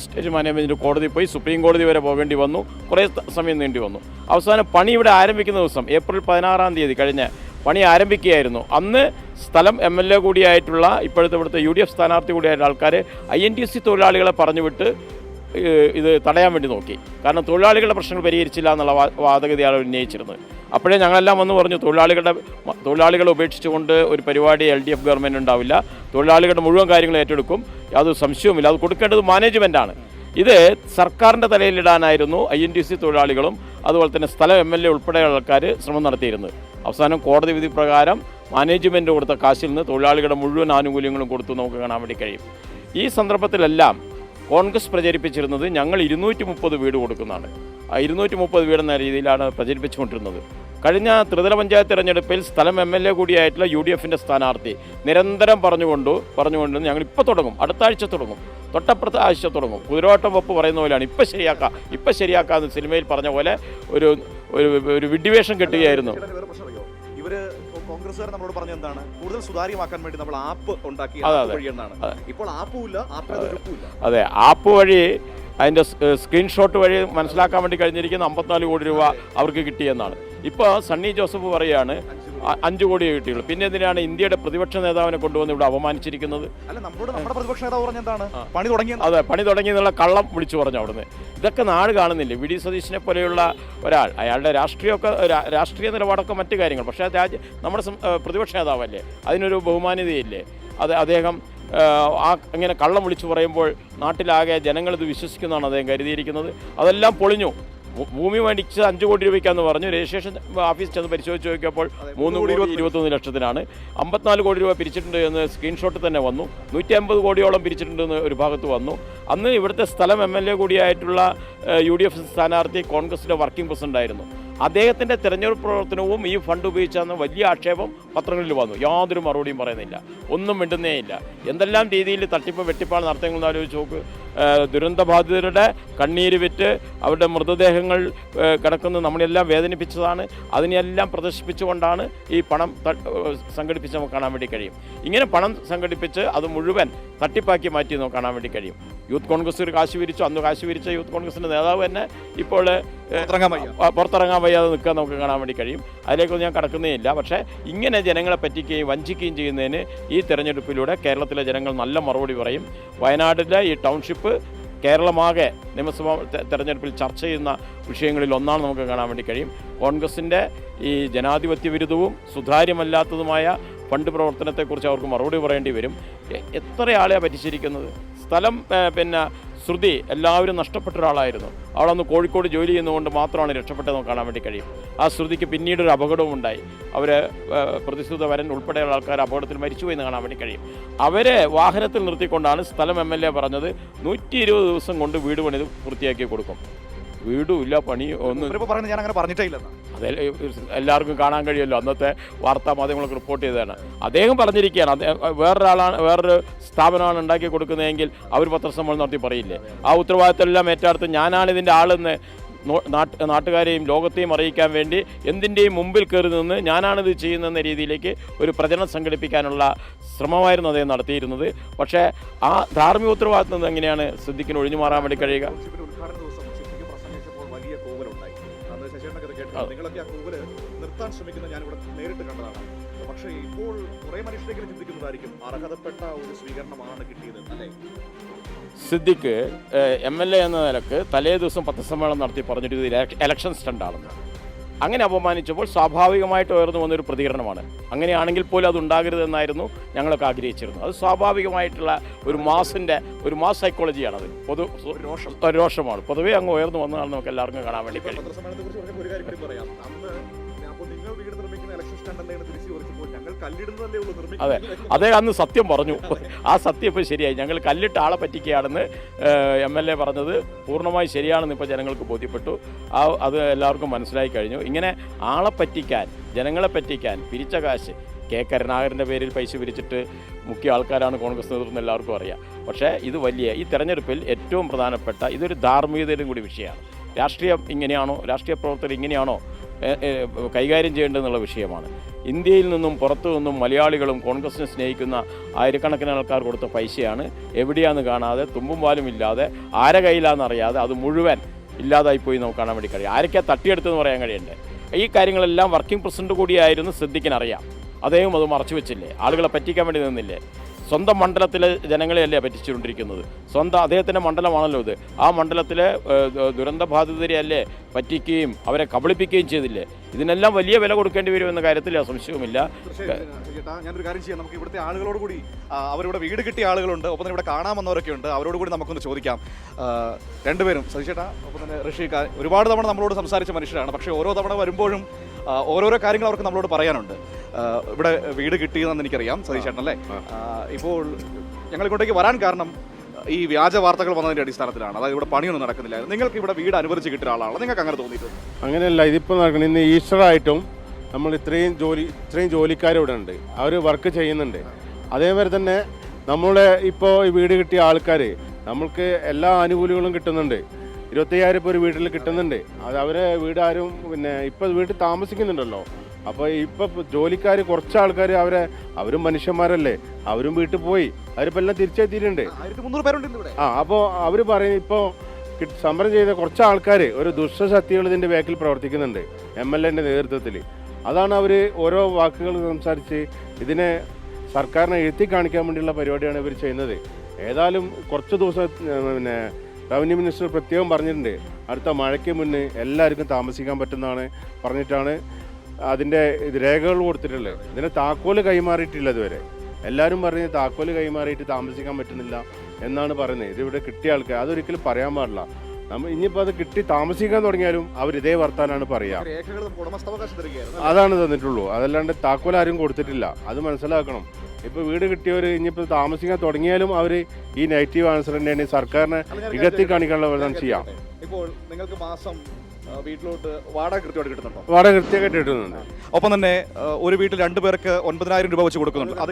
സ്റ്റേറ്റ് മാനേജ്മെൻറ്റ് കോടതി പോയി, സുപ്രീം കോടതി വരെ പോകേണ്ടി വന്നു. കുറേ സമയം നീണ്ടി വന്നു. അവസാനം പണി ഇവിടെ ആരംഭിക്കുന്ന ദിവസം ഏപ്രിൽ 16-ാം തീയതി കഴിഞ്ഞ് പണി ആരംഭിക്കുകയായിരുന്നു. അന്ന് സ്ഥലം MLA കൂടിയായിട്ടുള്ള ഇവിടുത്തെ UDF സ്ഥാനാർത്ഥി കൂടിയായിട്ടുള്ള ആൾക്കാർ INTC തൊഴിലാളികളെ പറഞ്ഞുവിട്ട് ഇത് തടയാൻ വേണ്ടി നോക്കി. കാരണം തൊഴിലാളികളുടെ പ്രശ്നങ്ങൾ പരിഹരിച്ചില്ല എന്നുള്ള വാദഗതിയാണ് ഉന്നയിച്ചിരുന്നത്. അപ്പോഴേ ഞങ്ങളെല്ലാം വന്ന് പറഞ്ഞു തൊഴിലാളികളെ ഉപേക്ഷിച്ചുകൊണ്ട് ഒരു പരിപാടി LDF ഗവൺമെൻറ് ഉണ്ടാവില്ല. തൊഴിലാളികളുടെ മുഴുവൻ കാര്യങ്ങൾ ഏറ്റെടുക്കും, യാതൊരു സംശയവുമില്ല. അത് കൊടുക്കേണ്ടത് മാനേജ്മെൻറ്റാണ്. ഇത് സർക്കാരിൻ്റെ തലയിലിടാനായിരുന്നു INTC തൊഴിലാളികളും അതുപോലെ തന്നെ സ്ഥലം MLA ഉൾപ്പെടെയുള്ള ആൾക്കാർ ശ്രമം നടത്തിയിരുന്നത്. അവസാനം കോടതി വിധി പ്രകാരം മാനേജ്മെൻറ്റ് കൊടുത്ത കാശിൽ നിന്ന് തൊഴിലാളികളുടെ മുഴുവൻ ആനുകൂല്യങ്ങളും കൊടുത്തു നമുക്ക് കാണാൻ വേണ്ടി കഴിയും. ഈ സന്ദർഭത്തിലെല്ലാം കോൺഗ്രസ് പ്രചരിപ്പിച്ചിരുന്നത് ഞങ്ങൾ 230 വീട് കൊടുക്കുന്നതാണ്. 230 വീടെന്ന രീതിയിലാണ് പ്രചരിപ്പിച്ചുകൊണ്ടിരുന്നത്. കഴിഞ്ഞ ത്രിതല പഞ്ചായത്ത് തിരഞ്ഞെടുപ്പിൽ സ്ഥലം MLA കൂടിയായിട്ടുള്ള UDFൻ്റെ സ്ഥാനാർത്ഥി നിരന്തരം പറഞ്ഞുകൊണ്ട് ഞങ്ങൾ ഇപ്പോൾ തുടങ്ങും, അടുത്ത ആഴ്ച തുടങ്ങും, തൊട്ടപ്പുറത്തെ ആഴ്ച തുടങ്ങും. കുതിരോട്ടം വെപ്പ് പറയുന്ന പോലെയാണ്. ഇപ്പം ശരിയാക്കാമെന്ന് സിനിമയിൽ പറഞ്ഞ പോലെ ഒരു വിഡ്ഢിവേഷം കെട്ടുകയായിരുന്നു. ഇവര് കോൺഗ്രസ്സുകാർ നമ്മളോട് പറഞ്ഞ എന്താണ്, കൂടുതൽ സുതാര്യമാക്കാൻ വേണ്ടി നമ്മൾ ആപ്പ് ഉണ്ടാക്കി എന്നാണ്. ഇപ്പോൾ അതെ, ആപ്പ് വഴി അതിൻ്റെ സ്ക്രീൻഷോട്ട് വഴി മനസ്സിലാക്കാൻ വേണ്ടി കഴിഞ്ഞിരിക്കുന്ന 54 കോടി രൂപ അവർക്ക് കിട്ടിയെന്നാണ്. ഇപ്പോൾ സണ്ണി ജോസഫ് പറയുകയാണ് 5 കോടിയേ കിട്ടിയുള്ളൂ. പിന്നെ എന്തിനാണ് ഇന്ത്യയുടെ പ്രതിപക്ഷ നേതാവിനെ കൊണ്ടുവന്ന് ഇവിടെ അപമാനിച്ചിരിക്കുന്നത്? അതെ, പണി തുടങ്ങി എന്നുള്ള കള്ളം വിളിച്ചു പറഞ്ഞു അവിടുന്ന്. ഇതൊക്കെ നാട് കാണുന്നില്ലേ? VD സതീശനെ പോലെയുള്ള ഒരാൾ, അയാളുടെ രാഷ്ട്രീയ നിലപാടൊക്കെ മറ്റു കാര്യങ്ങൾ, പക്ഷേ നമ്മുടെ പ്രതിപക്ഷ നേതാവല്ലേ, അതിനൊരു ബഹുമാന്യതയില്ലേ? അദ്ദേഹം ഇങ്ങനെ കള്ളം വിളിച്ചു പറയുമ്പോൾ നാട്ടിലാകെ ജനങ്ങളിത് വിശ്വസിക്കുന്നതാണ് അദ്ദേഹം കരുതിയിരിക്കുന്നത്. അതെല്ലാം പൊളിഞ്ഞു. ഭൂമി മേടിച്ച് 5 കോടി രൂപയ്ക്കാന്ന് പറഞ്ഞു. രജിസ്ട്രേഷൻ ഓഫീസ് ചെന്ന് പരിശോധിച്ച് നോക്കിയപ്പോൾ 3,21 ലക്ഷത്തിനാണ്. 54 കോടി രൂപ പിരിച്ചിട്ടുണ്ട് എന്ന് സ്ക്രീൻഷോട്ട് തന്നെ വന്നു. 150 കോടിയോളം പിരിച്ചിട്ടുണ്ടെന്ന് ഒരു ഭാഗത്ത് വന്നു. അന്ന് ഇവിടുത്തെ സ്ഥലം MLA കൂടിയായിട്ടുള്ള UDF സ്ഥാനാർത്ഥി കോൺഗ്രസിൻ്റെ വർക്കിംഗ് പ്രസിഡൻ്റായിരുന്നു. അദ്ദേഹത്തിൻ്റെ തെരഞ്ഞെടുപ്പ് പ്രവർത്തനവും ഈ ഫണ്ട് ഉപയോഗിച്ചാന്ന് വലിയ ആക്ഷേപം പത്രങ്ങളിൽ വന്നു. യാതൊരു മറുപടിയും പറയുന്നില്ല, ഒന്നും മിണ്ടുന്നേ ഇല്ല. എന്തെല്ലാം രീതിയിൽ തട്ടിപ്പ് വെട്ടിപ്പാണ് നടത്തുന്നതെന്ന് ആലോചിച്ച് നോക്ക്. ദുരന്തബാധിതരുടെ കണ്ണീര് വിറ്റ് അവരുടെ മൃതദേഹങ്ങൾ കിടക്കുന്നത് നമ്മളെല്ലാം വേദനിപ്പിച്ചതാണ്. അതിനെല്ലാം പ്രദർശിപ്പിച്ചുകൊണ്ടാണ് ഈ പണം സംഘടിപ്പിച്ച് നമുക്ക് കാണാൻ വേണ്ടി കഴിയും. ഇങ്ങനെ പണം സംഘടിപ്പിച്ച് അത് മുഴുവൻ തട്ടിപ്പാക്കി മാറ്റി നമുക്ക് കാണാൻ വേണ്ടി കഴിയും. യൂത്ത് കോൺഗ്രസ് ഒരു കാശ് വിരിച്ചു, അന്ന് കാശ് വിരിച്ച യൂത്ത് കോൺഗ്രസിൻ്റെ നേതാവ് തന്നെ ഇപ്പോൾ പുറത്തിറങ്ങാൻ വയ്യാതെ നിൽക്കാൻ നമുക്ക് കാണാൻ വേണ്ടി കഴിയും. അതിലേക്കൊന്നും ഞാൻ കടക്കുന്നേ ഇല്ല. പക്ഷേ ഇങ്ങനെ ജനങ്ങളെ പറ്റിക്കുകയും വഞ്ചിക്കുകയും ചെയ്യുന്നതിന് ഈ തെരഞ്ഞെടുപ്പിലൂടെ കേരളത്തിലെ ജനങ്ങൾ നല്ല മറുപടി പറയും. വയനാട്ടിലെ ഈ ടൗൺഷിപ്പ് കേരളമാകെ നിയമസഭാ തെരഞ്ഞെടുപ്പിൽ ചർച്ച ചെയ്യുന്ന വിഷയങ്ങളിൽ ഒന്നാണ് നമുക്ക് കാണാൻ വേണ്ടി കഴിയും. കോൺഗ്രസിൻ്റെ ഈ ജനാധിപത്യ വിരുദ്ധവും സുതാര്യമല്ലാത്തതുമായ ഫണ്ട് പ്രവർത്തനത്തെക്കുറിച്ച് അവർക്ക് മറുപടി പറയേണ്ടി വരും. എത്ര ആളെയാണ് പറ്റിച്ചിരിക്കുന്നത്? സ്ഥലം ശ്രുതി എല്ലാവരും നഷ്ടപ്പെട്ട ഒരാളായിരുന്നു. അവളന്ന് കോഴിക്കോട് ജോലി ചെയ്യുന്നതുകൊണ്ട് മാത്രമാണ് രക്ഷപ്പെട്ടത് നമുക്ക് കാണാൻ വേണ്ടി കഴിയും. ആ ശ്രുതിക്ക് പിന്നീടൊരു അപകടവും ഉണ്ടായി. അവരെ പ്രതിശ്രുത വരൻ ഉൾപ്പെടെയുള്ള ആൾക്കാർ അപകടത്തിൽ മരിച്ചു എന്ന് കാണാൻ വേണ്ടി കഴിയും. അവരെ വാഹനത്തിൽ നിർത്തിക്കൊണ്ടാണ് സ്ഥലം MLA പറഞ്ഞത് 120 ദിവസം കൊണ്ട് വീട് പണിത് പൂർത്തിയാക്കി കൊടുക്കും. വീടും ഇല്ല, പണി ഒന്നും. ഞാൻ അങ്ങനെ പറഞ്ഞിട്ടേ ഇല്ല. അതെ, എല്ലാവർക്കും കാണാൻ കഴിയുമല്ലോ, അന്നത്തെ വാർത്താ മാധ്യമങ്ങളൊക്കെ റിപ്പോർട്ട് ചെയ്തതാണ്. അദ്ദേഹം പറഞ്ഞിരിക്കുകയാണ്, വേറൊരു സ്ഥാപനമാണ് ഉണ്ടാക്കി കൊടുക്കുന്നതെങ്കിൽ അവർ പത്രസമ്മേളനം നടത്തി പറയില്ലേ? ആ ഉത്തരവാദിത്തം എല്ലാം ഏറ്റെടുത്ത് ഞാനാണ് ഇതിൻ്റെ ആളെന്ന് നാട്ടുകാരെയും ലോകത്തെയും അറിയിക്കാൻ വേണ്ടി എന്തിൻ്റെയും മുമ്പിൽ കയറി നിന്ന് ഞാനാണിത് ചെയ്യുന്നതെന്ന രീതിയിലേക്ക് ഒരു പ്രചരണം സംഘടിപ്പിക്കാനുള്ള ശ്രമമായിരുന്നു അദ്ദേഹം നടത്തിയിരുന്നത്. പക്ഷേ ആ ധാർമ്മിക ഉത്തരവാദിത്വം എങ്ങനെയാണ് സിദ്ദിഖിന് ഒഴിഞ്ഞു മാറാൻ വേണ്ടി കഴിയുക? നിങ്ങളൊക്കെ ആ കൂവല് നിർത്താൻ ശ്രമിക്കുന്നത് ഞാനിവിടെ നേരിട്ട് കണ്ടതാണ്. പക്ഷേ ഇപ്പോൾ കുറെ മനുഷ്യരെങ്കിലും ചിന്തിക്കുന്നതായിരിക്കും അർഹതപ്പെട്ട ഒരു സ്വീകരണമാണ് കിട്ടിയത് അല്ലേ? സിദ്ദിഖ് MLA എന്ന നിലക്ക് തലേ ദിവസം പത്രസമ്മേളനം നടത്തി പറഞ്ഞിട്ട് ഇത് ഇലക്ഷൻ സ്റ്റണ്ടാണെന്ന്. അങ്ങനെ അപമാനിച്ചപ്പോൾ സ്വാഭാവികമായിട്ട് ഉയർന്നു വന്നൊരു പ്രതികരണമാണ്. അങ്ങനെയാണെങ്കിൽ പോലും അത് ഉണ്ടാകരുതെന്നായിരുന്നു ഞങ്ങളൊക്കെ ആഗ്രഹിച്ചിരുന്നത്. അത് സ്വാഭാവികമായിട്ടുള്ള ഒരു മാസ് സൈക്കോളജിയാണത്. രോഷമാണ് പൊതുവേ അങ്ങ് ഉയർന്നു വന്നതാണ് നമുക്ക് എല്ലാവർക്കും കാണാൻ വേണ്ടി കഴിയും. അതെ, അദ്ദേഹം അന്ന് സത്യം പറഞ്ഞു. ആ സത്യം ഇപ്പോൾ ശരിയായി. ഞങ്ങൾ കല്ലിട്ട് ആളെ പറ്റിക്കുകയാണെന്ന് MLA പറഞ്ഞത് പൂർണ്ണമായി ശരിയാണെന്ന് ഇപ്പോൾ ജനങ്ങൾക്ക് ബോധ്യപ്പെട്ടു. അത് എല്ലാവർക്കും മനസ്സിലായി കഴിഞ്ഞു. ഇങ്ങനെ ആളെ പറ്റിക്കാൻ, ജനങ്ങളെ പറ്റിക്കാൻ പിരിച്ച കാശ് കരുണാകരൻ്റെ പേരിൽ പൈസ പിരിച്ചിട്ട് മുഖ്യ ആൾക്കാരാണ് കോൺഗ്രസ് നേതൃത്വം എല്ലാവർക്കും അറിയാം. പക്ഷേ ഇത് ഈ തെരഞ്ഞെടുപ്പിൽ ഏറ്റവും പ്രധാനപ്പെട്ട ഇതൊരു ധാർമ്മികതയുടെയും കൂടി വിഷയമാണ്. രാഷ്ട്രീയ പ്രവർത്തകർ ഇങ്ങനെയാണോ കൈകാര്യം ചെയ്യേണ്ടതെന്നുള്ള വിഷയമാണ്. ഇന്ത്യയിൽ നിന്നും പുറത്തു നിന്നും മലയാളികളും കോൺഗ്രസിനെ സ്നേഹിക്കുന്ന ആയിരക്കണക്കിന് ആൾക്കാർ കൊടുത്ത പൈസയാണ്. എവിടെയാണെന്ന് കാണാതെ, തുമ്പും പാലും ഇല്ലാതെ, ആരെ കയ്യിലാണെന്നറിയാതെ അത് മുഴുവൻ ഇല്ലാതായിപ്പോയി നമുക്ക് കാണാൻ വേണ്ടി കഴിയും. ആരൊക്കെയാണ് തട്ടിയെടുത്തെന്ന് പറയാൻ കഴിയണ്ടേ? ഈ കാര്യങ്ങളെല്ലാം വർക്കിംഗ് പ്രസിഡന്റ് കൂടിയായിരുന്നു സിദ്ദിഖിനറിയാം. അദ്ദേഹം അത് മറച്ചു വെച്ചില്ലേ? ആളുകളെ പറ്റിക്കാൻ വേണ്ടി നിന്നില്ലേ? സ്വന്തം മണ്ഡലത്തിലെ ജനങ്ങളെയല്ലേ പറ്റിച്ചുകൊണ്ടിരിക്കുന്നത്? അദ്ദേഹത്തിൻ്റെ മണ്ഡലമാണല്ലോ ഇത്. ആ മണ്ഡലത്തിലെ ദുരന്തബാധിതരെയല്ലേ പറ്റിക്കുകയും അവരെ കബളിപ്പിക്കുകയും ചെയ്തില്ലേ? ഇതിനെല്ലാം വലിയ വില കൊടുക്കേണ്ടി വരുമെന്ന കാര്യത്തിൽ സംശയവുമില്ല. ഞാനൊരു കാര്യം ചെയ്യാം, നമുക്ക് ഇവിടുത്തെ ആളുകളോട് കൂടി, അവരിവിടെ വീട് കിട്ടിയ ആളുകളുണ്ട്, ഒപ്പം തന്നെ ഇവിടെ കാണാമെന്നവരൊക്കെ ഉണ്ട്, അവരോട് കൂടി നമുക്കൊന്ന് ചോദിക്കാം. രണ്ടുപേരും, സതീഷേട്ടാ ഒപ്പം തന്നെ ഋഷിക, ഒരുപാട് തവണ നമ്മളോട് സംസാരിച്ച മനുഷ്യരാണ്. പക്ഷേ ഓരോ തവണ വരുമ്പോഴും ഓരോരോ കാര്യങ്ങൾ അവർക്ക് നമ്മളോട് പറയാനുണ്ട്. ഇവിടെ വീട് കിട്ടിയെന്ന് എനിക്കറിയാം സതീഷേട്ടൻ അല്ലേ? ഇപ്പോൾ ഞങ്ങൾ ഇങ്ങോട്ടേക്ക് വരാൻ കാരണം ഈ വ്യാജ വാർത്തകൾ വന്നതിൻ്റെ അടിസ്ഥാനത്തിലാണ്. അതായത് ഇവിടെ പണിയൊന്നും നടക്കുന്നില്ല. നിങ്ങൾക്ക് ഇവിടെ വീട് അനുവദിച്ച് കിട്ടിയ ആളാണ്, നിങ്ങൾക്ക് അങ്ങനെ തോന്നിയിട്ടുണ്ട്? അങ്ങനെയല്ല, ഇതിപ്പോൾ നടക്കണം. ഇന്ന് ഈസ്റ്ററായിട്ടും നമ്മൾ ഇത്രയും ജോലിക്കാരിവിടെ ഉണ്ട്, അവർ വർക്ക് ചെയ്യുന്നുണ്ട്. അതേപോലെ തന്നെ നമ്മളെ ഇപ്പോൾ ഈ വീട് കിട്ടിയ ആൾക്കാർ നമ്മൾക്ക് എല്ലാ ആനുകൂല്യങ്ങളും കിട്ടുന്നുണ്ട്. 25,000 ഇപ്പോൾ ഒരു വീട്ടിൽ കിട്ടുന്നുണ്ട്. അത് അവരെ വീട് ആരും ഇപ്പോൾ വീട്ടിൽ താമസിക്കുന്നുണ്ടല്ലോ. അപ്പോൾ ഇപ്പോൾ ജോലിക്കാർ കുറച്ച് ആൾക്കാർ അവരും മനുഷ്യന്മാരല്ലേ, അവരും വീട്ടിൽ പോയി, അവരിപ്പോൾ എല്ലാം തിരിച്ചെത്തിയിട്ടുണ്ട്. 1300 പേരുണ്ട്. അപ്പോൾ അവർ പറയും ഇപ്പോൾ സമരം ചെയ്ത കുറച്ച് ആൾക്കാർ ഒരു ദുഷ്ടശക്തികൾ ഇതിൻ്റെ ബാക്കിൽ പ്രവർത്തിക്കുന്നുണ്ട് MLAൻ്റെ നേതൃത്വത്തിൽ. അതാണ് അവർ ഓരോ വാക്കുകൾ സംസാരിച്ച് ഇതിനെ സർക്കാരിനെ എഴുത്തി കാണിക്കാൻ വേണ്ടിയുള്ള പരിപാടിയാണ് ഇവർ ചെയ്യുന്നത്. ഏതായാലും കുറച്ച് ദിവസം റവന്യൂ മിനിസ്റ്റർ പ്രത്യേകം പറഞ്ഞിട്ടുണ്ട്, അടുത്ത മഴയ്ക്ക് മുന്നേ എല്ലാവർക്കും താമസിക്കാൻ പറ്റുന്നതാണ് പറഞ്ഞിട്ടാണ് അതിൻ്റെ രേഖകൾ കൊടുത്തിട്ടുള്ളത്. ഇതിന് താക്കോല് കൈമാറിയിട്ടില്ല ഇതുവരെ. എല്ലാവരും പറഞ്ഞ് താക്കോല് കൈമാറിയിട്ട് താമസിക്കാൻ പറ്റുന്നില്ല എന്നാണ് പറയുന്നത്. ഇതിവിടെ കിട്ടിയ ആൾക്കാർ അതൊരിക്കലും പറയാൻ പാടില്ല. ഇനിയിപ്പോൾ അത് കിട്ടി താമസിക്കാൻ തുടങ്ങിയാലും അവർ ഇതേ വർത്താനാണ് പറയുക. അതാണ് തന്നിട്ടുള്ളൂ, അതല്ലാണ്ട് താക്കോൽ ആരും കൊടുത്തിട്ടില്ല. അത് മനസ്സിലാക്കണം. ഇപ്പോൾ വീട് കിട്ടിയവർ ഇനിയിപ്പോൾ താമസിക്കാൻ തുടങ്ങിയാലും അവർ ഈ നെഗറ്റീവ് ആൻസർ തന്നെയാണ് സർക്കാരിനെ ഇകത്തി കാണിക്കാനുള്ള ചെയ്യാം. ഇപ്പോൾ നിങ്ങൾക്ക് മാസം വീട്ടിലോട്ട് വാടക കൃത്യമായിട്ട് കിട്ടുന്നുണ്ടോ? വാടക കൃത്യമായിട്ട് കിട്ടുന്നുണ്ട്. ഒപ്പം തന്നെ ഒരു വീട്ടിൽ 2 പേർക്ക് 9,000 രൂപ വെച്ച് കൊടുക്കുന്നുണ്ട്. അത്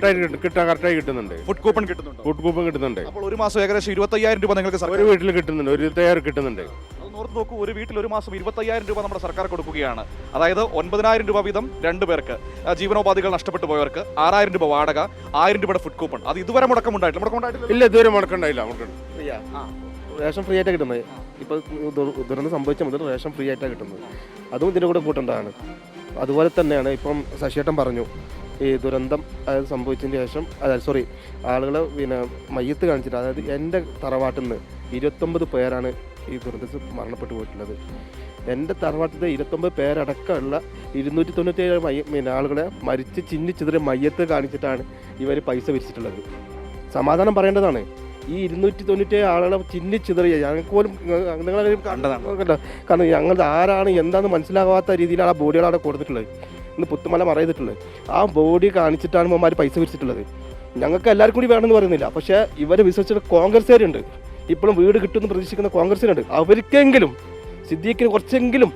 കറക്റ്റായി കിട്ടുന്നുണ്ട്. ഫുഡ് കൂപ്പൺ കിട്ടുന്നുണ്ട്. ഫുഡ് കൂപ്പൺ കിട്ടുന്നുണ്ട്. അപ്പോൾ ഒരു മാസം ഏകദേശം 25,000 രൂപ നിങ്ങൾക്ക് ഒരു വീട്ടിൽ കിട്ടുന്നുണ്ട്. 25,000 കിട്ടുന്നുണ്ട്. അത് ഓർത്ത് നോക്കൂ, ഒരു വീട്ടിൽ ഒരു മാസം 25,000 രൂപ നമ്മുടെ സർക്കാർ കൊടുക്കുകയാണ്. അതായത് 9,000 രൂപ വീതം 2 പേർക്ക്, ജീവനോപാധികൾ നഷ്ടപ്പെട്ടു പോയവർക്ക് 6,000 രൂപ വാടക, 1,000 രൂപയുടെ ഫുഡ് കൂപ്പൺ. അത് ഇതുവരെ മുടക്കമുണ്ടായിട്ടില്ല. ഇല്ല, ഇതുവരെ മുടക്കമുണ്ടായില്ല. റേഷൻ ഫ്രീ ആയിട്ടാണ് കിട്ടുന്നത്. ഇപ്പോൾ ദുരന്തം സംഭവിച്ച മുതൽ റേഷൻ ഫ്രീ ആയിട്ടാണ് കിട്ടുന്നത്. അതും ഇതിൻ്റെ കൂടെ കൂട്ടേണ്ടതാണ്. അതുപോലെ തന്നെയാണ് ഇപ്പം ശശിയേട്ടൻ പറഞ്ഞു, ഈ ദുരന്തം അതായത് സംഭവിച്ചതിന് ശേഷം ആളുകൾ മയ്യത്ത് കാണിച്ചിട്ട്, അതായത് എൻ്റെ തറവാട്ടിൽ നിന്ന് 29 പേരാണ് ഈ ദുരന്തത്തിൽ മരണപ്പെട്ടു പോയിട്ടുള്ളത്. എൻ്റെ തറവാട്ടിൽ 29 പേരടക്കമുള്ള 297 ആളുകളെ മരിച്ച് ചിന്നിച്ചിതറി മയ്യത്ത് കാണിച്ചിട്ടാണ് ഇവർ പൈസ വിരിച്ചിട്ടുള്ളത്. സമാധാനം പറയേണ്ടതാണ്. ഈ 297 ആളുകളെ ചിന്നിച്ചിതറിയ ഞങ്ങൾക്ക് പോലും നിങ്ങളെ കാരണം ഞങ്ങൾ ആരാണ് എന്താണെന്ന് മനസ്സിലാകാത്ത രീതിയിലാണ് ആ ബോഡികൾ അവിടെ കൊടുത്തിട്ടുള്ളത്. ഇന്ന് പുത്തുമല മറയതിട്ടുള്ളത് ആ ബോഡി കാണിച്ചിട്ടാണ് ഇവന്മാർ പൈസ വിരിച്ചിട്ടുള്ളത്. ഞങ്ങൾക്ക് എല്ലാവർക്കും കൂടി വേണമെന്ന് പറയുന്നില്ല. പക്ഷേ ഇവരെ വിശ്വസിച്ചിട്ട് കോൺഗ്രസ്സുകാരുണ്ട്, ഇപ്പോഴും വീട് കിട്ടുമെന്ന് പ്രതീക്ഷിക്കുന്ന കോൺഗ്രസ്സുകാരുണ്ട്. അവർക്കെങ്കിലും സിദ്ദീഖിന് കുറച്ചെങ്കിലും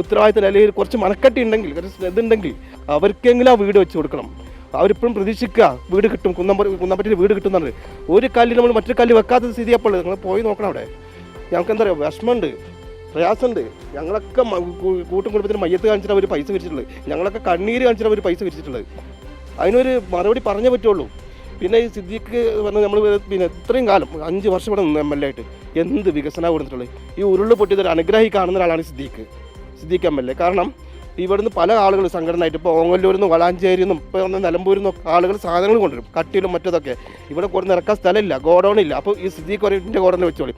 ഉത്തരവാദിത്തം അല്ലെങ്കിൽ കുറച്ച് മനക്കെട്ടി ഉണ്ടെങ്കിൽ, കുറച്ച് ഇതുണ്ടെങ്കിൽ അവർക്കെങ്കിലും ആ വീട് വെച്ച് കൊടുക്കണം. അവരിപ്പോഴും പ്രതീക്ഷിക്കുക വീട് കിട്ടും, കുന്നമ്പറ്റിയിൽ വീട് കിട്ടുന്നുണ്ട്. ഒരു കല്ല് നമ്മൾ മറ്റൊരു കല്ല് വെക്കാത്ത സ്ഥിതി അപ്പോൾ നിങ്ങൾ പോയി നോക്കണം. അവിടെ ഞങ്ങൾക്ക് എന്താ പറയുക, വിഷമമുണ്ട്, പ്രയാസമുണ്ട്. ഞങ്ങളൊക്കെ കൂട്ടും കുടുംബത്തിന് മയ്യത്ത് കാണിച്ചിട്ട് അവർ പൈസ വിരിച്ചിട്ടുള്ളത്. ഞങ്ങളൊക്കെ കണ്ണീര് കാണിച്ചിട്ട് അവർ പൈസ വിരിച്ചിട്ടുള്ളത്. അതിനൊരു മറുപടി പറഞ്ഞേ പറ്റുള്ളൂ. പിന്നെ ഈ സിദ്ദീഖ് പറഞ്ഞാൽ നമ്മൾ ഇത്രയും കാലം 5 വർഷം ഇവിടെ നിന്ന് MLA ആയിട്ട് എന്ത് വികസനമാണ് കൊടുത്തിട്ടുള്ളത്. ഈ ഉരുള് പൊട്ടിയതൊരു അനുഗ്രഹി കാണുന്ന ഒരാളാണ് സിദ്ദീഖ് MLA. കാരണം ഇവിടുന്ന് പല ആളുകൾ സംഘടനയായിട്ട് ഇപ്പോൾ ഓങ്ങല്ലൂരിൽ നിന്നും വളാഞ്ചേരിയിൽ നിന്നും ഇപ്പോൾ നിലമ്പൂരിൽ നിന്നും ആളുകൾ സാധനങ്ങൾ കൊണ്ടുവരും, കട്ടിലും മറ്റതൊക്കെ. ഇവിടെ കൊണ്ട് ഇറക്കാൻ സ്ഥലമില്ല, ഗോഡൗണില്ല. അപ്പോൾ ഈ സിദ്ദീഖ് ഒരിൻ്റെ ഗോഡൗണിൽ വെച്ചോളി.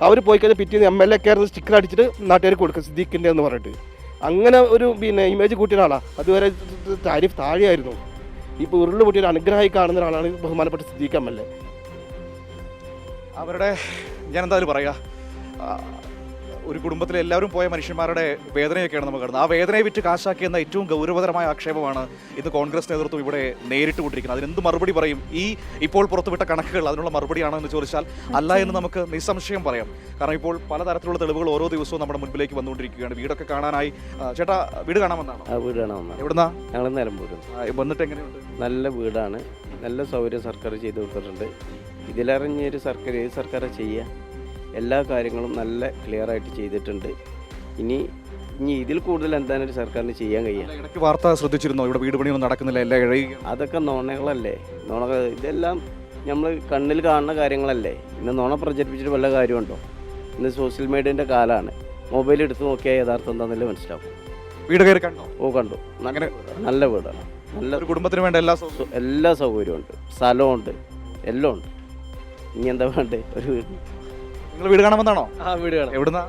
അവർ പോയി കഴിഞ്ഞാൽ പിറ്റേന്ന് MLA കയറുന്ന സ്റ്റിക്കർ അടിച്ചിട്ട് നാട്ടുകാർക്ക് കൊടുക്കും സിദ്ദീഖിൻ്റെ എന്ന് പറഞ്ഞിട്ട്. അങ്ങനെ ഒരു ഇമേജ് കൂട്ടിയ ഒരാളാണ്. അതുവരെ താരിഫ് താഴെയായിരുന്നു. ഇപ്പോൾ ഉരുള് പൊട്ടിയൊരു അനുഗ്രഹമായി കാണുന്ന ഒരാളാണ് ബഹുമാനപ്പെട്ട സിദ്ദീഖ് MLA. അവരുടെ ഞാൻ എന്തായാലും പറയാ, ഒരു കുടുംബത്തിലെ എല്ലാവരും പോയ മനുഷ്യന്മാരുടെ വേദനയൊക്കെയാണ് നമുക്ക് കാണുന്നത്. ആ വേദനയെ വിറ്റ് കാശാക്കിയെന്ന ഏറ്റവും ഗൗരവതരമായ ആക്ഷേപമാണ് ഇന്ന് കോൺഗ്രസ് നേതൃത്വം ഇവിടെ നേരിട്ട് കൊണ്ടിരിക്കുന്നത്. അതിനെന്ത് മറുപടി പറയും? ഇപ്പോൾ പുറത്തുവിട്ട കണക്കുകൾ അതിനുള്ള മറുപടിയാണോ എന്ന് ചോദിച്ചാൽ അല്ല എന്ന് നമുക്ക് നിസ്സംശയം പറയാം. കാരണം ഇപ്പോൾ പലതരത്തിലുള്ള തെളിവുകൾ ഓരോ ദിവസവും നമ്മുടെ മുൻപിലേക്ക് വന്നുകൊണ്ടിരിക്കുകയാണ്. വീടൊക്കെ കാണാനായി. ചേട്ടാ, വീട് കാണാമെന്നാണ്? വീട് കാണാമെന്നാണ്. എവിടുന്നാ? ഞങ്ങൾ നിലമ്പൂർ. വന്നിട്ട് എങ്ങനെയുണ്ട്? നല്ല വീടാണ്, നല്ല സൗകര്യം സർക്കാർ ചെയ്തു കൊടുത്തിട്ടുണ്ട്. ഇതിലറിഞ്ഞൊരു സർക്കാർ ഏത് സർക്കാർ ചെയ്യുക, എല്ലാ കാര്യങ്ങളും നല്ല ക്ലിയർ ആയിട്ട് ചെയ്തിട്ടുണ്ട്. ഇനി ഇതിൽ കൂടുതൽ എന്താണ് ഒരു സർക്കാരിന് ചെയ്യാൻ കഴിയുക? ഇടയ്ക്ക് വാർത്ത ശ്രദ്ധിച്ചിരുന്നോ, ഇവിടെ വീട് പണിയൊന്നും നടക്കുന്നില്ല, എല്ലാം ഇഴയുക? അതൊക്കെ നുണകളല്ലേ. ഇതെല്ലാം നമ്മൾ കണ്ണിൽ കാണുന്ന കാര്യങ്ങളല്ലേ. ഇന്ന് നുണ പ്രചരിപ്പിച്ചിട്ട് വല്ല കാര്യമുണ്ടോ? ഇന്ന് സോഷ്യൽ മീഡിയൻ്റെ കാലമാണ്. മൊബൈൽ എടുത്ത് നോക്കിയാൽ യഥാർത്ഥം എന്താണെന്നല്ലേ മനസ്സിലാവും. വീട് കയറി കണ്ടോ? കണ്ടു. അങ്ങനെ നല്ല വീടാണ്. നല്ല ഒരു കുടുംബത്തിന് വേണ്ട എല്ലാ സൗകര്യമുണ്ട്, സ്ഥലമുണ്ട്, എല്ലാം ഉണ്ട്. ഇനി എന്താ വേണ്ടേ ഒരു വീട്? നിങ്ങൾ വീട് കാണാമെന്നാണോ? വീട് കാണാം. എവിടുന്നാ?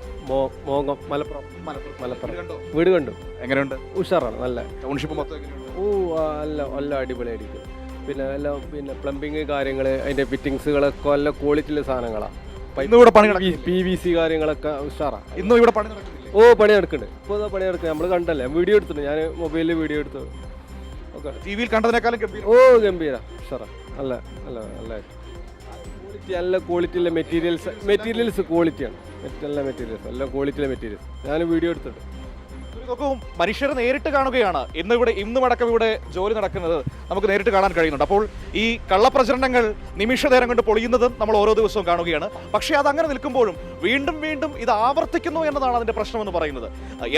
മോങ്ങം, മലപ്പുറം. വീട് കണ്ടു. എങ്ങനെയുണ്ട്? ഉഷാറാണ്, നല്ല ടൗൺഷിപ്പ് മൊത്തം എങ്ങനെയുണ്ട്? നല്ല അടിപൊളിയായിരിക്കും. പിന്നെ പ്ലംബിങ് കാര്യങ്ങൾ, അതിന്റെ ഫിറ്റിങ്സുകളൊക്കെ നല്ല ക്വാളിറ്റിയുള്ള സാധനങ്ങളാണ്. PVC കാര്യങ്ങളൊക്കെ ഉഷാറാണ്. ഇന്നും ഇവിടെ പണി നടക്കുന്നില്ലേ? പണി നടക്കുന്നുണ്ട്. ഇപ്പോൾ പണി നടക്കുക. നമ്മൾ കണ്ടല്ലേ, വീഡിയോ എടുത്തിട്ടുണ്ട്. ഞാൻ മൊബൈലിൽ വീഡിയോ എടുത്തു. ഓക്കെ, ടിവിയിൽ കണ്ടതിനേക്കാളും ഗംഭീര ഉഷാറാ. നല്ല ക്വാളിറ്റിയുള്ള മെറ്റീരിയൽസ് ക്വാളിറ്റിയാണ്. നല്ല മെറ്റീരിയൽസ്, നല്ല ക്വാളിറ്റിയുള്ള മെറ്റീരിയൽസ്. ഞാൻ വീഡിയോ എടുത്തിട്ടുണ്ട്. മനുഷ്യരെ നേരിട്ട് കാണുകയാണ്. ഇന്നും അടക്കം ഇവിടെ ജോലി നടക്കുന്നത് നമുക്ക് നേരിട്ട് കാണാൻ കഴിയുന്നുണ്ട്. അപ്പോൾ ഈ കള്ളപ്രചരണങ്ങൾ നിമിഷനേരം കൊണ്ട് പൊളിയുന്നത് നമ്മൾ ഓരോ ദിവസവും കാണുകയാണ്. പക്ഷേ അതങ്ങനെ നിൽക്കുമ്പോഴും വീണ്ടും വീണ്ടും ഇത് ആവർത്തിക്കുന്നു എന്നതാണ് അതിന്റെ പ്രശ്നമെന്ന് പറയുന്നത്.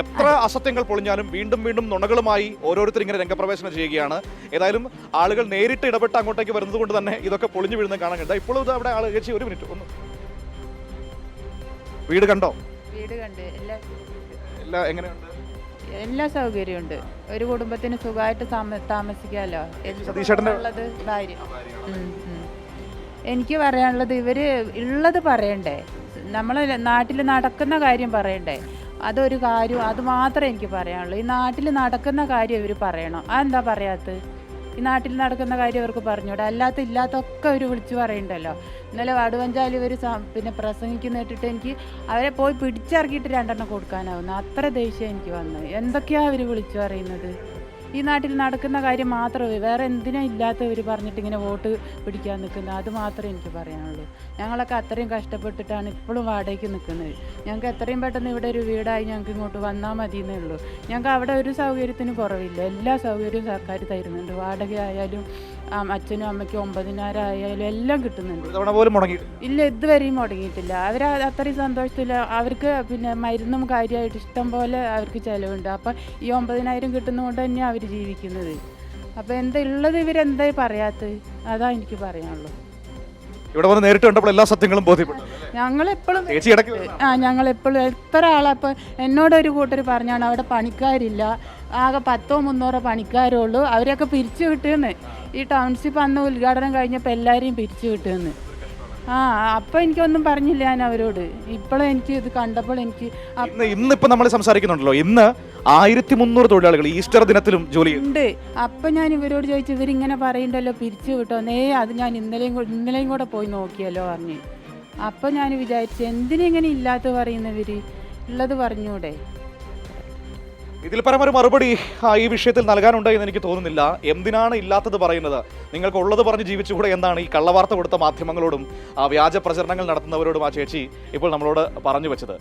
എത്ര അസത്യങ്ങൾ പൊളിഞ്ഞാലും വീണ്ടും വീണ്ടും നുണകളുമായി ഓരോരുത്തർ ഇങ്ങനെ രംഗപ്രവേശനം ചെയ്യുകയാണ്. ഏതായാലും ആളുകൾ നേരിട്ട് ഇടപെട്ട് അങ്ങോട്ടേക്ക് വരുന്നത് കൊണ്ട് തന്നെ ഇതൊക്കെ പൊളിഞ്ഞു വീഴുന്നത് കാണാൻ കഴിയും. ഇപ്പോഴും ഇത് അവിടെ ആൾ ചേച്ചി ഒരു മിനിറ്റ് ഒന്ന്. വീട് കണ്ടോ? വീട് കണ്ട്. എല്ലാം എങ്ങനെയുണ്ട്? എല്ലാ സൗകര്യമുണ്ട്. ഒരു കുടുംബത്തിന് സുഖമായിട്ട് താമസിക്കാമല്ലോ. ഉള്ളത് ഭാര്യ. എനിക്ക് പറയാനുള്ളത്, ഇവര് ഉള്ളത് പറയണ്ടേ, നമ്മൾ നാട്ടിൽ നടക്കുന്ന കാര്യം പറയണ്ടേ. അതൊരു കാര്യം, അത് മാത്രമേ എനിക്ക് പറയാനുള്ളൂ. ഈ നാട്ടിൽ നടക്കുന്ന കാര്യം ഇവർ പറയണം. അതെന്താ പറയാത്തത്? ഈ നാട്ടിൽ നടക്കുന്ന കാര്യം അവർക്ക് പറഞ്ഞൂടെ? ഇല്ലാത്തൊക്കെ അവർ വിളിച്ച് പറയണ്ടല്ലോ. ഇന്നലെ വടുവഞ്ചാൽ ഇവർ പ്രസംഗിക്കുന്ന കേട്ടിട്ട് എനിക്ക് അവരെ പോയി പിടിച്ചിറക്കിയിട്ട് 2 കൊടുക്കാനാവുന്നു. അത്ര ദേഷ്യം എനിക്ക് വന്നു. എന്തൊക്കെയാണ് അവർ വിളിച്ചു പറയുന്നത്? ഈ നാട്ടിൽ നടക്കുന്ന കാര്യം മാത്രമേ, വേറെ എന്തിനാ ഇല്ലാത്തവർ പറഞ്ഞിട്ട് ഇങ്ങനെ വോട്ട് പിടിക്കാൻ നിൽക്കുന്നത്, അത് മാത്രമേ എനിക്ക് പറയാനുള്ളൂ. ഞങ്ങളൊക്കെ അത്രയും കഷ്ടപ്പെട്ടിട്ടാണ് ഇപ്പോഴും വാടകയ്ക്ക് നിൽക്കുന്നത്. ഞങ്ങൾക്ക് എത്രയും പെട്ടെന്ന് ഇവിടെ ഒരു വീടായി ഞങ്ങൾക്ക് ഇങ്ങോട്ട് വന്നാൽ മതി എന്നേ ഉള്ളൂ. ഞങ്ങൾക്ക് അവിടെ ഒരു സൗകര്യത്തിന് കുറവില്ല, എല്ലാ സൗകര്യവും സർക്കാർ തരുന്നുണ്ട്. വാടക ആയാലും അച്ഛനും അമ്മയ്ക്കും 9,000 ആയാലും എല്ലാം കിട്ടുന്നുണ്ട്. ഇല്ല, ഇതുവരെയും മുടങ്ങിയിട്ടില്ല. അവർ അത്രയും സന്തോഷത്തില്ല. അവർക്ക് പിന്നെ മരുന്നും കാര്യമായിട്ട് ഇഷ്ടം പോലെ അവർക്ക് ചിലവുണ്ട്. അപ്പം ഈ 9,000 കിട്ടുന്നതുകൊണ്ട് തന്നെയാണ് അവർ ജീവിക്കുന്നത്. അപ്പം എന്താ ഉള്ളത് ഇവരെന്താ പറയാത്തത്, അതാ എനിക്ക് പറയാനുള്ളൂ. ഇവിടെ വന്ന് നേരിട്ട് കണ്ടപ്പോൾ എല്ലാ സത്യങ്ങളും ബോധ്യപ്പെട്ടു. ഞങ്ങളെപ്പോഴും ഞങ്ങളെപ്പോഴും എത്ര ആളപ്പം എന്നോടൊരു കൂട്ടർ പറഞ്ഞാണ് അവിടെ പണിക്കാരില്ല, ആകെ 100-300 പണിക്കാരേ ഉള്ളൂ, അവരെയൊക്കെ പിരിച്ചു കിട്ടുമെന്ന്. ഈ ടൗൺഷിപ്പ് അന്ന് ഉദ്ഘാടനം കഴിഞ്ഞപ്പോൾ എല്ലാവരെയും പിരിച്ചു കിട്ടുമെന്ന്. അപ്പം എനിക്കൊന്നും പറഞ്ഞില്ല ഞാൻ അവരോട്. ഇപ്പോഴും എനിക്ക് ഇത് കണ്ടപ്പോൾ എനിക്ക് ഇന്നിപ്പോൾ നമ്മൾ സംസാരിക്കുന്നുണ്ടല്ലോ, ഇന്ന് 1300 തൊഴിലാളികൾ ഈസ്റ്റർ ദിനത്തിലും ജോലി ഉണ്ട്. അപ്പം ഞാൻ ഇവരോട് ചോദിച്ചു, ഇവരിങ്ങനെ പറയണ്ടല്ലോ പിരിച്ചു കിട്ടുമെന്നേ, അത് ഞാൻ ഇന്നലെയും കൂടെ പോയി നോക്കിയല്ലോ പറഞ്ഞ്. അപ്പം ഞാൻ വിചാരിച്ചു എന്തിനിങ്ങനെ ഇല്ലാത്ത പറയുന്നവർ, ഉള്ളത് പറഞ്ഞൂടെ. ഇതിൽ പരമൊരു മറുപടി ഈ വിഷയത്തിൽ നൽകാനുണ്ട് എന്ന് എനിക്ക് തോന്നുന്നില്ല. എന്തിനാണ് ഇല്ലാത്തത് പറയുന്നത്? നിങ്ങൾക്ക് ഉള്ളത് പറഞ്ഞ് ജീവിച്ചുകൂടെ എന്നാണ് ഈ കള്ളവാർത്ത കൊടുത്ത മാധ്യമങ്ങളോടും വ്യാജ പ്രചരണങ്ങൾ നടത്തുന്നവരോടും ആ ചേച്ചി ഇപ്പോൾ നമ്മളോട് പറഞ്ഞു വെച്ചത്.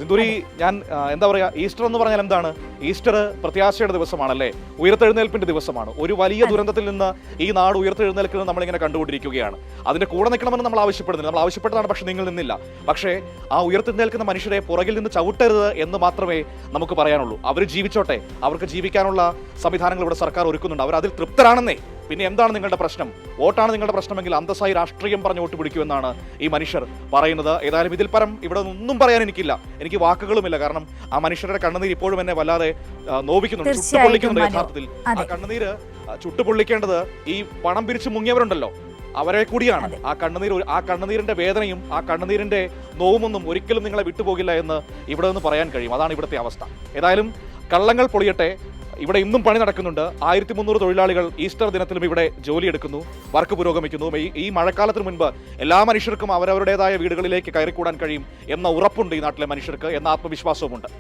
സിന്ദൂരി, ഞാൻ എന്താ പറയുക, ഈസ്റ്റർ എന്ന് പറഞ്ഞാൽ എന്താണ്? ഈസ്റ്റർ പ്രത്യാശയുടെ ദിവസമാണല്ലേ, ഉയർത്തെഴുന്നേൽപ്പിന്റെ ദിവസമാണ്. ഒരു വലിയ ദുരന്തത്തിൽ നിന്ന് ഈ നാട് ഉയർത്തെഴുന്നേൽക്കുന്നത് നമ്മളിങ്ങനെ കണ്ടുകൊണ്ടിരിക്കുകയാണ്. അതിന്റെ കൂടെ നിൽക്കണമെന്ന് നമ്മൾ ആവശ്യപ്പെടുന്നില്ല, നമ്മൾ ആവശ്യപ്പെട്ടതാണ്, പക്ഷേ നിങ്ങൾ നിന്നില്ല. പക്ഷേ ആ ഉയർത്തെഴുന്നേൽക്കുന്ന മനുഷ്യരെ പുറകിൽ നിന്ന് ചവിട്ടരുത് എന്ന് മാത്രമേ നമുക്ക് പറയാനുള്ളൂ. അവർ ജീവിച്ചോട്ടെ, അവർക്ക് ജീവിക്കാനുള്ള സംവിധാനങ്ങൾ ഇവിടെ സർക്കാർ ഒരുക്കുന്നുണ്ട്, അവർ അതിൽ തൃപ്തരാണെന്നേ. പിന്നെ എന്താണ് നിങ്ങളുടെ പ്രശ്നം? വോട്ടാണ് നിങ്ങളുടെ പ്രശ്നമെങ്കിൽ അന്തസ്സായി രാഷ്ട്രീയം പറഞ്ഞ് വോട്ട് പിടിക്കുമെന്നാണ് ഈ മനുഷ്യർ പറയുന്നത്. ഏതായാലും ഇതിൽ പരം ഇവിടെ ഒന്നും പറയാൻ എനിക്കില്ല, എനിക്ക് വാക്കുകളുമില്ല. കാരണം ആ മനുഷ്യരുടെ കണ്ണുനീർ ഇപ്പോഴും എന്നെ വല്ലാതെ നോവിക്കുന്നുണ്ട്, ചുട്ടുപൊള്ളിക്കുന്നുണ്ട്. യഥാർത്ഥത്തിൽ ആ കണ്ണുനീര് ചുട്ടുപൊള്ളിക്കേണ്ടത് ഈ പണം പിരിച്ചു മുങ്ങിയവരുണ്ടല്ലോ, അവരെ കൂടിയാണ്. ആ കണ്ണുനീരിന്റെ വേദനയും ആ കണ്ണുനീരിന്റെ നോവുമൊന്നും ഒരിക്കലും നിങ്ങളെ വിട്ടുപോകില്ല എന്ന് ഇവിടെ നിന്ന് പറയാൻ കഴിയും. അതാണ് ഇവിടുത്തെ അവസ്ഥ. ഏതായാലും കള്ളങ്ങൾ പൊളിയട്ടെ, ഇവിടെ ഇന്നും പണി നടക്കുന്നുണ്ട്. 1300 തൊഴിലാളികൾ ഈസ്റ്റർ ദിനത്തിലും ഇവിടെ ജോലിയെടുക്കുന്നു, വർക്ക് പുരോഗമിക്കുന്നു. ഈ മഴക്കാലത്തിന് മുൻപ് എല്ലാ മനുഷ്യർക്കും അവരവരുടേതായ വീടുകളിലേക്ക് കയറിക്കൂടാൻ കഴിയും എന്ന ഉറപ്പുണ്ട് ഈ നാട്ടിലെ മനുഷ്യർക്ക്, എന്ന ആത്മവിശ്വാസവുമുണ്ട്.